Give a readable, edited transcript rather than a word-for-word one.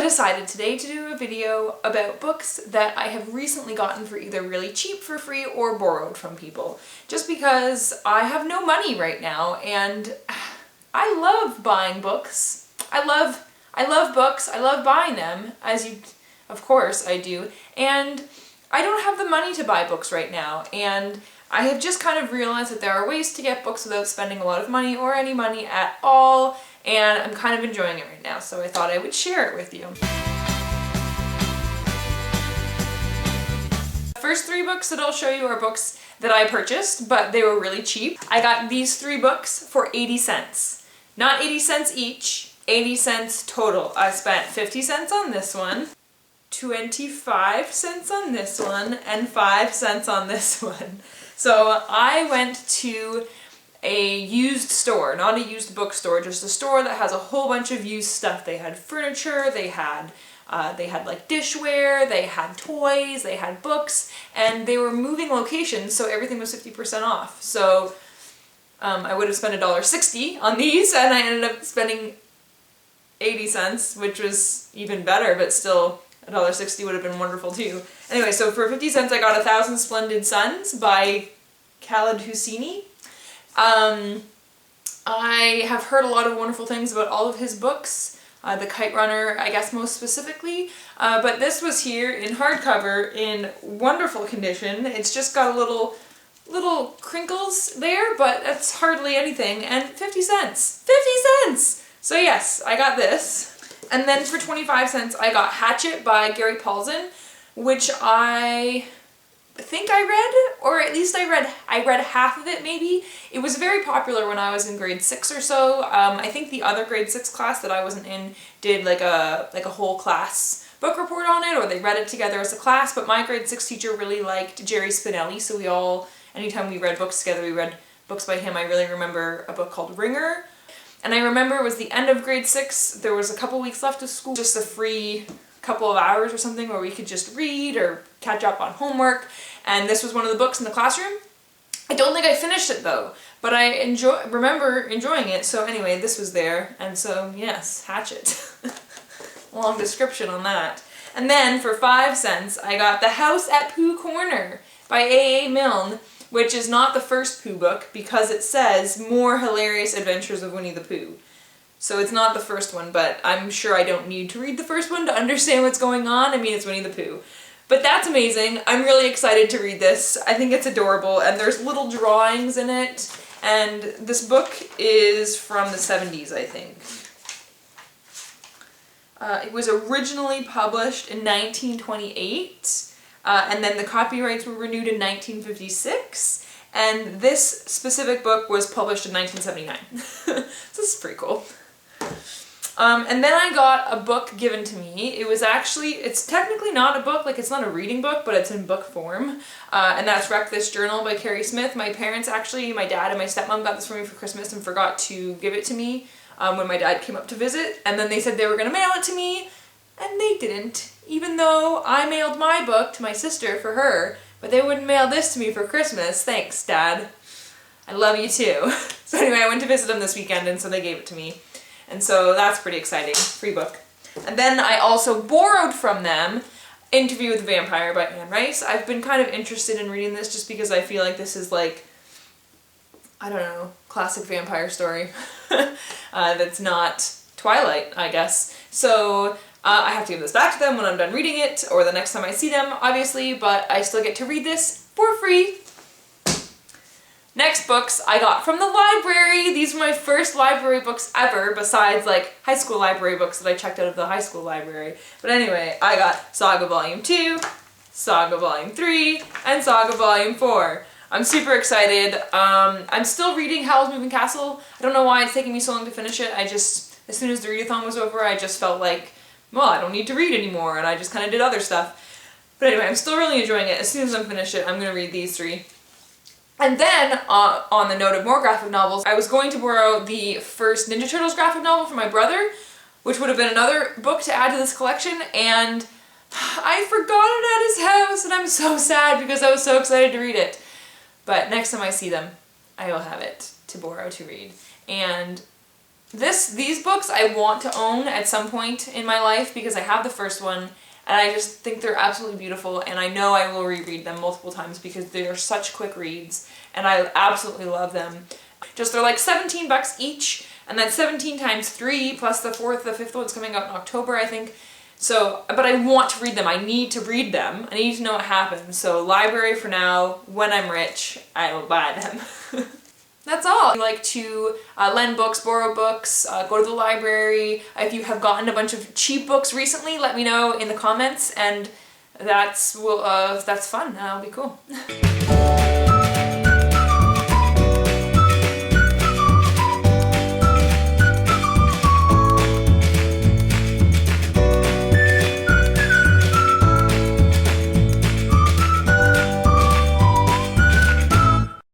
I decided today to do a video about books that I have recently gotten for either really cheap for free or borrowed from people. Just because I have no money right now and I love buying books. I love books. I love buying them, of course I do. And I don't have the money to buy books right now, and I have just kind of realized that there are ways to get books without spending a lot of money or any money at all, and I'm kind of enjoying it right now, so I thought I would share it with you. The first three books that I'll show you are books that I purchased, but they were really cheap. I got these three books for 80 cents. Not 80 cents each, 80 cents total. I spent 50 cents on this one, 25 cents on this one, and 5 cents on this one. So I went to a used store, not a used bookstore, just a store that has a whole bunch of used stuff. They had furniture, they had like dishware, they had toys, they had books, and they were moving locations, so everything was 50% off. So I would have spent $1.60 on these, and I ended up spending 80 cents, which was even better, but still $1.60 would have been wonderful too. Anyway, so for 50 cents I got 1,000 Splendid Suns by Khaled Hosseini. I have heard a lot of wonderful things about all of his books, The Kite Runner I guess most specifically, but this was here in hardcover in wonderful condition. It's just got a little crinkles there, but that's hardly anything, and 50 cents! 50 cents! So yes, I got this. And then for 25 cents I got Hatchet by Gary Paulsen, which I think I read, or at least I read half of it maybe. It was very popular when I was in grade 6 or so. I think the other grade 6 class that I wasn't in did like a whole class book report on it, or they read it together as a class, but my grade 6 teacher really liked Jerry Spinelli, so we all, anytime we read books together, we read books by him. I really remember a book called Ringer. And I remember it was the end of grade 6, there was a couple weeks left of school, just a free couple of hours or something where we could just read or catch up on homework, and this was one of the books in the classroom. I don't think I finished it though, but I remember enjoying it, so anyway, this was there, and so yes, Hatchet. Long description on that. And then for 5 cents I got The House at Pooh Corner by A.A. Milne, which is not the first Pooh book because it says More Hilarious Adventures of Winnie the Pooh. So it's not the first one, but I'm sure I don't need to read the first one to understand what's going on. I mean, it's Winnie the Pooh. But that's amazing. I'm really excited to read this. I think it's adorable, and there's little drawings in it, and this book is from the 70s, I think. It was originally published in 1928. And then the copyrights were renewed in 1956, and this specific book was published in 1979. This is pretty cool. And then I got a book given to me. It's technically not a book, like it's not a reading book, but it's in book form. And that's Wreck This Journal by Carrie Smith. My parents actually, my dad and my stepmom got this for me for Christmas and forgot to give it to me when my dad came up to visit, and then they said they were going to mail it to me, and they didn't. Even though I mailed my book to my sister for her, but they wouldn't mail this to me for Christmas. Thanks, Dad. I love you too. So anyway, I went to visit them this weekend, and so they gave it to me. And so that's pretty exciting. Free book. And then I also borrowed from them Interview with the Vampire by Anne Rice. I've been kind of interested in reading this just because I feel like this is like, I don't know, classic vampire story. That's not Twilight, I guess. So I have to give this back to them when I'm done reading it, or the next time I see them, obviously, but I still get to read this for free. Next books I got from the library. These were my first library books ever, besides like high school library books that I checked out of the high school library. But anyway, I got Saga Volume 2, Saga Volume 3, and Saga Volume 4. I'm super excited. I'm still reading Howl's Moving Castle. I don't know why it's taking me so long to finish it. As soon as the readathon was over, I just felt like, well, I don't need to read anymore, and I just kind of did other stuff. But anyway, I'm still really enjoying it. As soon as I'm finished it, I'm going to read these three. And then, on the note of more graphic novels, I was going to borrow the first Ninja Turtles graphic novel from my brother, which would have been another book to add to this collection, and I forgot it at his house, and I'm so sad because I was so excited to read it. But next time I see them, I will have it to borrow to read. And These books I want to own at some point in my life because I have the first one and I just think they're absolutely beautiful, and I know I will reread them multiple times because they are such quick reads and I absolutely love them. Just they're like $17 each, and then 17 times 3 plus the fifth one's coming out in October, I think. So, but I want to read them. I need to read them. I need to know what happens. So library for now. When I'm rich, I will buy them. That's all. If you like to lend books, borrow books, go to the library. If you have gotten a bunch of cheap books recently, let me know in the comments, and that's fun. That'll be cool.